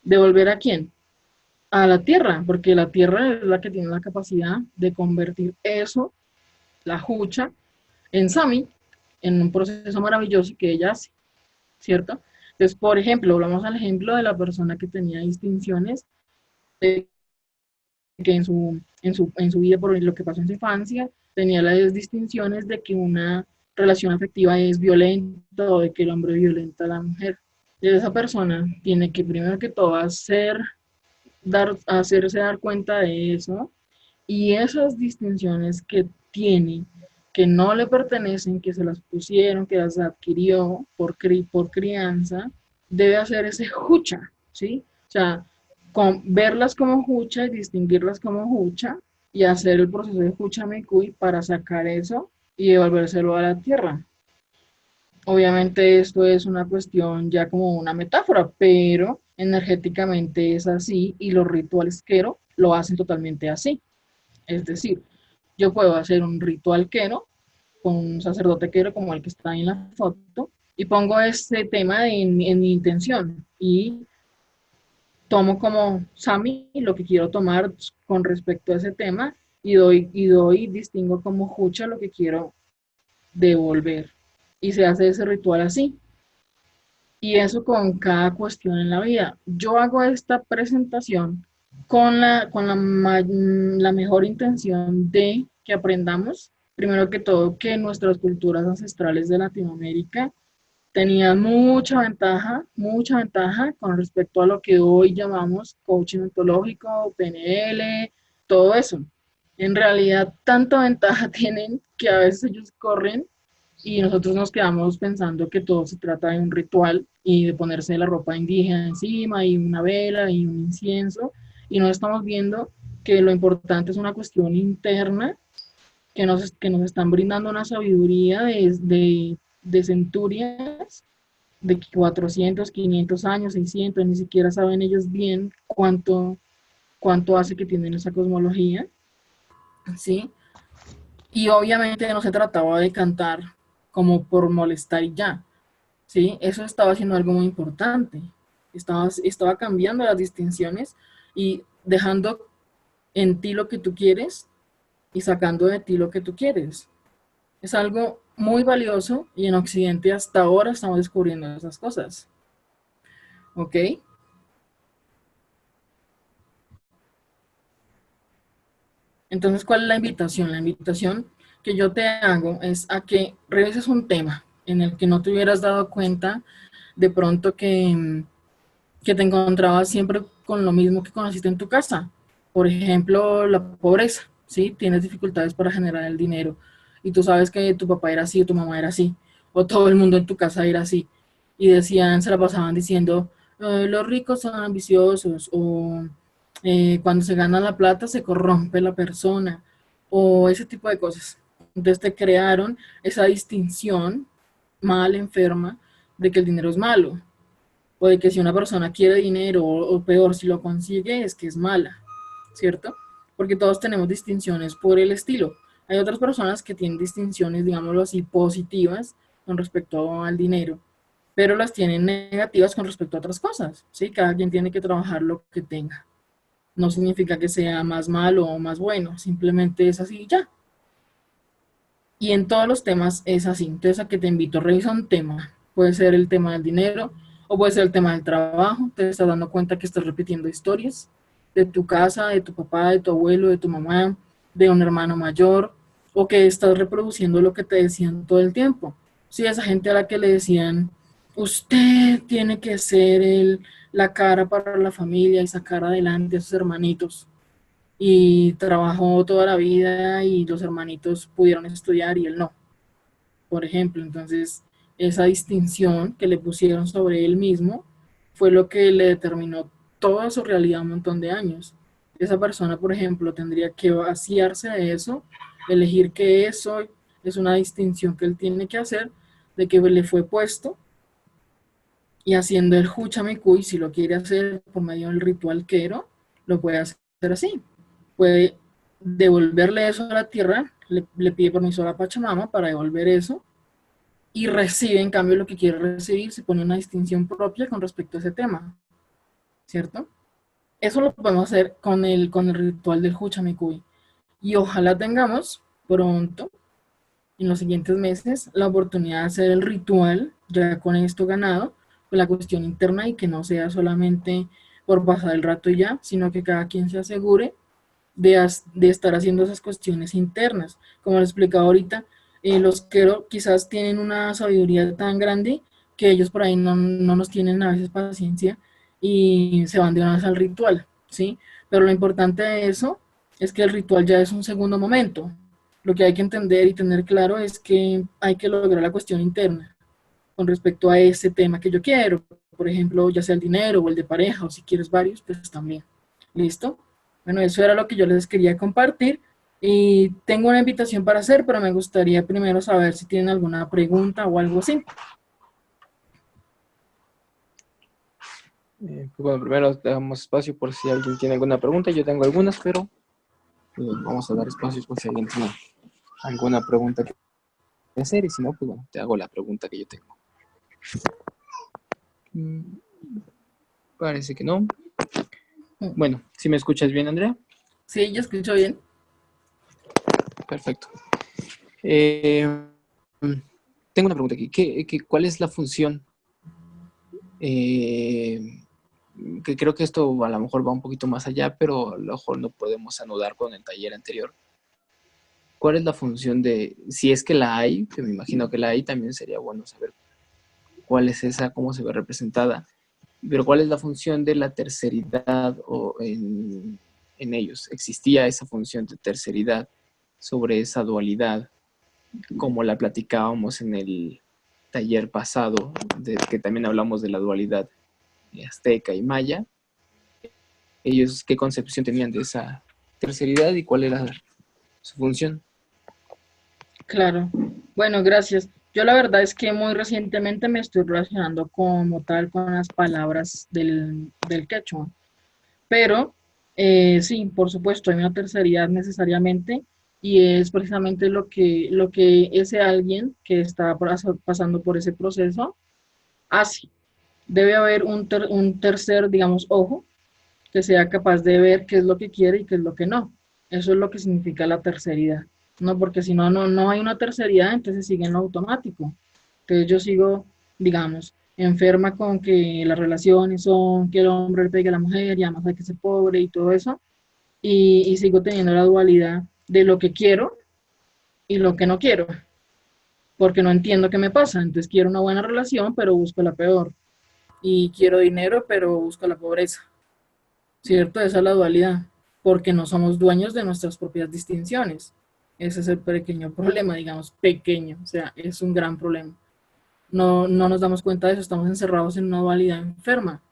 ¿Devolver a quién? A la tierra, porque la tierra es la que tiene la capacidad de convertir eso, la Hucha, en Sami, en un proceso maravilloso que ella hace, ¿cierto? Entonces, por ejemplo, hablamos al ejemplo de la persona que tenía distinciones de que en su vida, por lo que pasó en su infancia, tenía las distinciones de que una relación afectiva es violenta o de que el hombre violenta a la mujer. Entonces, esa persona tiene que primero que todo hacerse dar cuenta de eso y esas distinciones que tiene, que no le pertenecen, que se las pusieron, que las adquirió por crianza, debe hacer ese hucha, ¿sí? O sea, verlas como hucha y distinguirlas como hucha y hacer el proceso de hucha mekui para sacar eso y devolvérselo a la tierra. Obviamente esto es una cuestión ya como una metáfora, pero energéticamente es así y los rituales quero lo hacen totalmente así. Es decir, yo puedo hacer un ritual quero con un sacerdote quero como el que está ahí en la foto y pongo este tema en mi intención y tomo como Sami lo que quiero tomar con respecto a ese tema y distingo como Hucha lo que quiero devolver. Y se hace ese ritual así. Y eso con cada cuestión en la vida. Yo hago esta presentación con la mejor intención de que aprendamos, primero que todo, que nuestras culturas ancestrales de Latinoamérica tenían mucha ventaja con respecto a lo que hoy llamamos coaching ontológico, PNL, todo eso. En realidad, tanta ventaja tienen que a veces ellos corren y nosotros nos quedamos pensando que todo se trata de un ritual y de ponerse la ropa indígena encima y una vela y un incienso y no estamos viendo que lo importante es una cuestión interna que nos están brindando una sabiduría de centurias de 400, 500 años, 600, ni siquiera saben ellos bien cuánto hace que tienen esa cosmología, ¿sí? Y obviamente no se trataba de cantar como por molestar y ya, ¿sí? Eso estaba haciendo algo muy importante. Estaba cambiando las distinciones y dejando en ti lo que tú quieres y sacando de ti lo que tú quieres. Es algo muy valioso y en Occidente hasta ahora estamos descubriendo esas cosas. ¿Ok? Entonces, ¿cuál es la invitación? La invitación que yo te hago es a que revises un tema en el que no te hubieras dado cuenta de pronto que te encontrabas siempre con lo mismo que conociste en tu casa. Por ejemplo, la pobreza, ¿sí? Tienes dificultades para generar el dinero y tú sabes que tu papá era así o tu mamá era así o todo el mundo en tu casa era así y decían, se la pasaban diciendo, los ricos son ambiciosos o cuando se gana la plata se corrompe la persona o ese tipo de cosas. Entonces te crearon esa distinción mal, enferma, de que el dinero es malo o de que si una persona quiere dinero o peor si lo consigue es que es mala, ¿cierto? Porque todos tenemos distinciones por el estilo. Hay otras personas que tienen distinciones, digámoslo así, positivas con respecto al dinero, pero las tienen negativas con respecto a otras cosas, ¿sí? Cada quien tiene que trabajar lo que tenga. No significa que sea más malo o más bueno, simplemente es así y ya. Y en todos los temas es así. Entonces, a que te invito, revisa un tema. Puede ser el tema del dinero o puede ser el tema del trabajo. Te estás dando cuenta que estás repitiendo historias de tu casa, de tu papá, de tu abuelo, de tu mamá, de un hermano mayor, o que estás reproduciendo lo que te decían todo el tiempo. Sí, esa gente a la que le decían, usted tiene que ser la cara para la familia y sacar adelante a sus hermanitos y trabajó toda la vida y los hermanitos pudieron estudiar y él no, por ejemplo. Entonces, esa distinción que le pusieron sobre él mismo fue lo que le determinó toda su realidad un montón de años. Esa persona, por ejemplo, tendría que vaciarse de eso, elegir qué es hoy, es una distinción que él tiene que hacer de que le fue puesto y haciendo el Huchamicuy, si lo quiere hacer por medio del ritual quero, lo puede hacer así. Puede devolverle eso a la tierra, le pide permiso a la Pachamama para devolver eso y recibe en cambio lo que quiere recibir, se pone una distinción propia con respecto a ese tema, ¿cierto? Eso lo podemos hacer con el ritual del Huchamicuy y ojalá tengamos pronto, en los siguientes meses, la oportunidad de hacer el ritual, ya con esto ganado, con la cuestión interna y que no sea solamente por pasar el rato y ya, sino que cada quien se asegure de estar haciendo esas cuestiones internas. Como les explicaba ahorita, los quero quizás tienen una sabiduría tan grande que ellos por ahí no nos tienen a veces paciencia y se van de una vez al ritual, ¿sí? Pero lo importante de eso es que el ritual ya es un segundo momento. Lo que hay que entender y tener claro es que hay que lograr la cuestión interna con respecto a ese tema que yo quiero. Por ejemplo, ya sea el dinero o el de pareja, o si quieres varios, pues también. ¿Listo? Bueno, eso era lo que yo les quería compartir. Y tengo una invitación para hacer, pero me gustaría primero saber si tienen alguna pregunta o algo así. Bueno, primero damos espacio por si alguien tiene alguna pregunta. Yo tengo algunas, pero vamos a dar espacios por si alguien tiene alguna pregunta que hacer. Y si no, pues bueno, te hago la pregunta que yo tengo. Parece que no. Bueno, ¿sí me escuchas bien, Andrea? Sí, yo escucho bien. Perfecto. Tengo una pregunta aquí. ¿Cuál es la función? Que creo que esto a lo mejor va un poquito más allá, pero a lo mejor no podemos anudar con el taller anterior. ¿Cuál es la función de, si es que la hay, que me imagino que la hay, también sería bueno saber cuál es esa, cómo se ve representada, pero cuál es la función de la terceridad o en ellos? ¿Existía esa función de terceridad sobre esa dualidad, como la platicábamos en el taller pasado, de que también hablamos de la dualidad azteca y maya? Ellos, ¿qué concepción tenían de esa terceridad y cuál era su función? Claro. Bueno, gracias. Yo la verdad es que muy recientemente me estoy relacionando como tal con las palabras del quechua. Pero sí, por supuesto, hay una terceridad necesariamente y es precisamente lo que ese alguien que está pasando por ese proceso hace. Debe haber un tercer, digamos, ojo, que sea capaz de ver qué es lo que quiere y qué es lo que no. Eso es lo que significa la terceridad. No, porque si no, no hay una terceridad, entonces sigue en lo automático. Entonces yo sigo, digamos, enferma con que las relaciones son que el hombre le pegue a la mujer y además hay que ser pobre y todo eso, y sigo teniendo la dualidad de lo que quiero y lo que no quiero, porque no entiendo qué me pasa. Entonces quiero una buena relación, pero busco la peor. Y quiero dinero, pero busco la pobreza. ¿Cierto? Esa es la dualidad, porque no somos dueños de nuestras propias distinciones. Ese es el pequeño problema, digamos, pequeño, o sea, es un gran problema. No nos damos cuenta de eso, estamos encerrados en una dualidad enferma.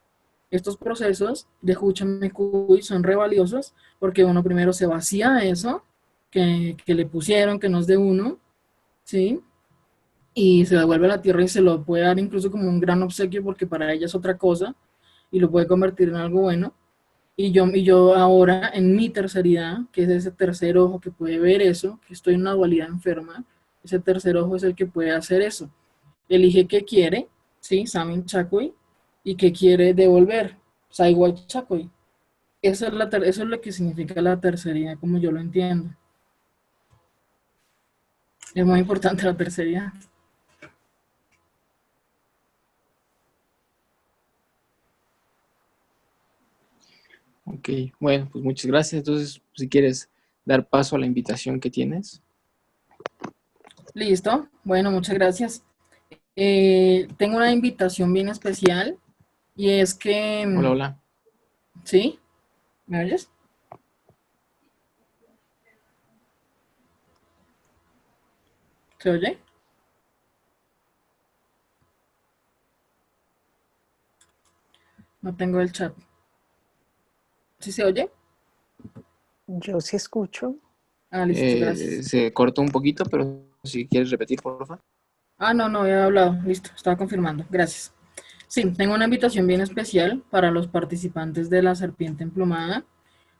Estos procesos de Huchame-Cuy son re valiosos porque uno primero se vacía de eso que le pusieron, que no es de uno, ¿sí? Y se devuelve a la tierra y se lo puede dar incluso como un gran obsequio porque para ella es otra cosa y lo puede convertir en algo bueno. Y yo ahora, en mi terceridad, que es ese tercer ojo que puede ver eso, que estoy en una dualidad enferma, ese tercer ojo es el que puede hacer eso. Elige qué quiere, ¿sí? Samin Chakui, y qué quiere devolver, Saiwa Chakui. Eso es lo que significa la terceridad, como yo lo entiendo. Es muy importante la terceridad. Ok, bueno, pues muchas gracias. Entonces, si quieres dar paso a la invitación que tienes. Listo, bueno, muchas gracias. Tengo una invitación bien especial y es que, Hola, hola. ¿sí? ¿Me oyes? ¿Se oye? No tengo el chat. ¿Sí se oye? Yo sí escucho. Ah, listo, gracias. Se cortó un poquito, pero si quieres repetir, por favor. Ah, no, no había hablado. Listo, estaba confirmando. Gracias. Sí, tengo una invitación bien especial para los participantes de la Serpiente Emplumada,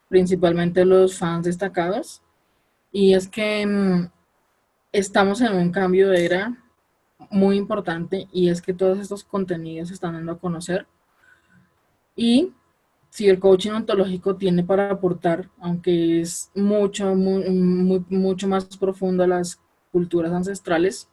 principalmente los fans destacados. Y es que estamos en un cambio de era muy importante y es que todos estos contenidos se están dando a conocer. Y si el coaching ontológico tiene para aportar, aunque es mucho más profundo a las culturas ancestrales,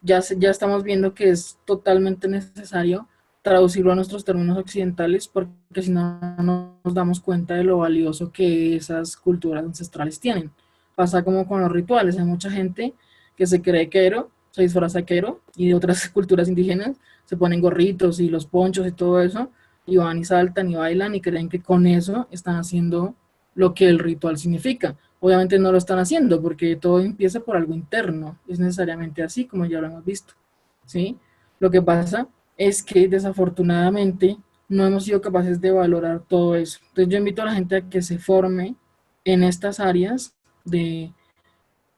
ya estamos viendo que es totalmente necesario traducirlo a nuestros términos occidentales porque si no, no nos damos cuenta de lo valioso que esas culturas ancestrales tienen. Pasa como con los rituales, hay mucha gente que se cree quero, se disfraza quero y de otras culturas indígenas se ponen gorritos y los ponchos y todo eso y van y saltan y bailan y creen que con eso están haciendo lo que el ritual significa. Obviamente no lo están haciendo porque todo empieza por algo interno, es necesariamente así como ya lo hemos visto, ¿sí? Lo que pasa es que desafortunadamente no hemos sido capaces de valorar todo eso. Entonces yo invito a la gente a que se forme en estas áreas de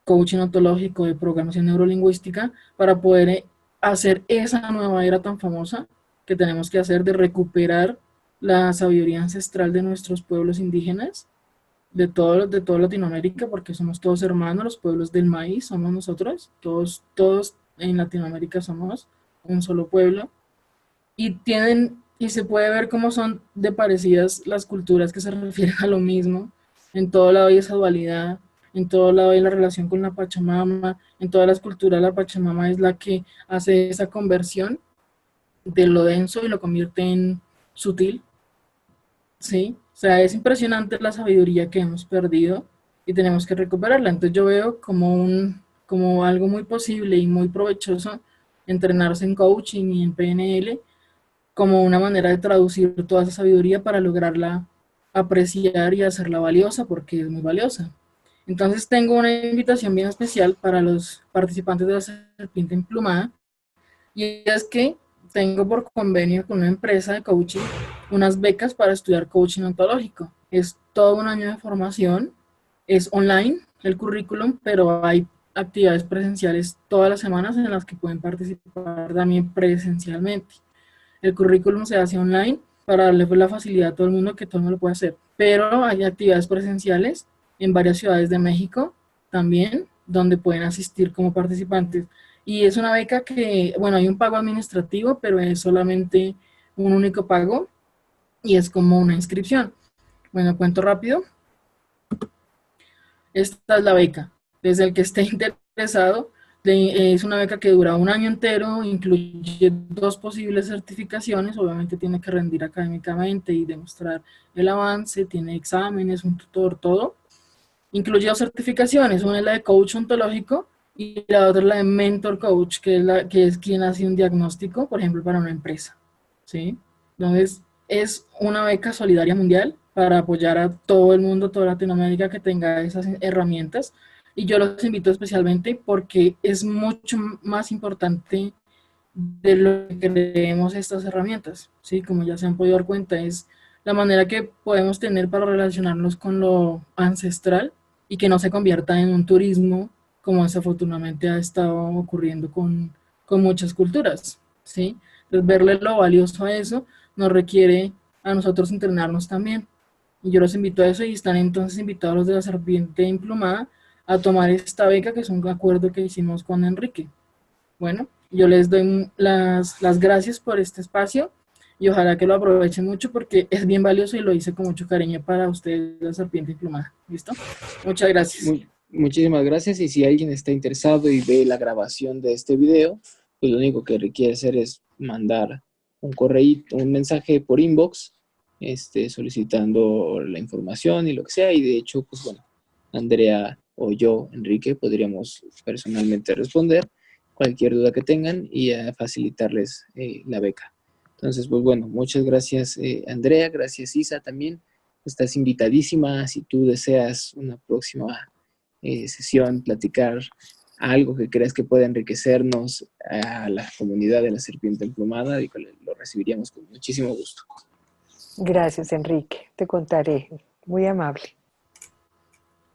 coaching ontológico, de programación neurolingüística, para poder hacer esa nueva era tan famosa que tenemos que hacer de recuperar la sabiduría ancestral de nuestros pueblos indígenas de toda Latinoamérica, porque somos todos hermanos, los pueblos del maíz somos nosotros, todos en Latinoamérica somos un solo pueblo, y se puede ver cómo son de parecidas las culturas que se refieren a lo mismo, en todo lado hay esa dualidad, en todo lado hay la relación con la Pachamama, en todas las culturas la Pachamama es la que hace esa conversión de lo denso y lo convierte en sutil. Sí, o sea, es impresionante la sabiduría que hemos perdido y tenemos que recuperarla. Entonces yo veo como algo muy posible y muy provechoso entrenarse en coaching y en PNL como una manera de traducir toda esa sabiduría para lograrla apreciar y hacerla valiosa porque es muy valiosa. Entonces tengo una invitación bien especial para los participantes de la Serpiente Emplumada y es que tengo por convenio con una empresa de coaching unas becas para estudiar coaching ontológico. Es todo un año de formación, es online el currículum, pero hay actividades presenciales todas las semanas en las que pueden participar también presencialmente. El currículum se hace online para darle la facilidad a todo el mundo que todo el mundo lo puede hacer, pero hay actividades presenciales en varias ciudades de México también, donde pueden asistir como participantes. Y es una beca que, bueno, hay un pago administrativo, pero es solamente un único pago y es como una inscripción. Bueno, cuento rápido. Esta es la beca. Desde el que esté interesado, es una beca que dura un año entero, incluye 2 posibles certificaciones, obviamente tiene que rendir académicamente y demostrar el avance, tiene exámenes, un tutor, todo. Incluye 2 certificaciones, una es la de coach ontológico y la otra es la de mentor coach, que es quien hace un diagnóstico, por ejemplo, para una empresa, ¿sí? Entonces, es una beca solidaria mundial para apoyar a todo el mundo, toda Latinoamérica que tenga esas herramientas. Y yo los invito especialmente porque es mucho más importante de lo que creemos estas herramientas, ¿sí? Como ya se han podido dar cuenta, es la manera que podemos tener para relacionarnos con lo ancestral y que no se convierta en un turismo como desafortunadamente ha estado ocurriendo con muchas culturas, ¿sí? Entonces, verle lo valioso a eso nos requiere a nosotros entrenarnos también. Y yo los invito a eso y están entonces invitados los de la Serpiente Emplumada a tomar esta beca, que es un acuerdo que hicimos con Enrique. Bueno, yo les doy las gracias por este espacio y ojalá que lo aprovechen mucho porque es bien valioso y lo hice con mucho cariño para ustedes, la Serpiente Emplumada. ¿Listo? Muchas gracias. Muchísimas gracias, y si alguien está interesado y ve la grabación de este video, pues lo único que requiere hacer es mandar un correo, un mensaje por inbox, solicitando la información y lo que sea, y de hecho, pues bueno, Andrea o yo, Enrique, podríamos personalmente responder cualquier duda que tengan y facilitarles la beca. Entonces, pues bueno, muchas gracias, Andrea, gracias, Isa, también. Estás invitadísima si tú deseas una próxima sesión, platicar algo que creas que pueda enriquecernos a la comunidad de la Serpiente Emplumada, y lo recibiríamos con muchísimo gusto. Gracias, Enrique. Te contaré. Muy amable.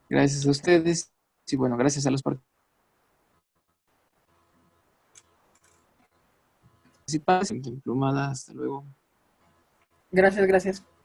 Gracias a ustedes y bueno, gracias a los participantes. Emplumada, hasta luego. Gracias, gracias.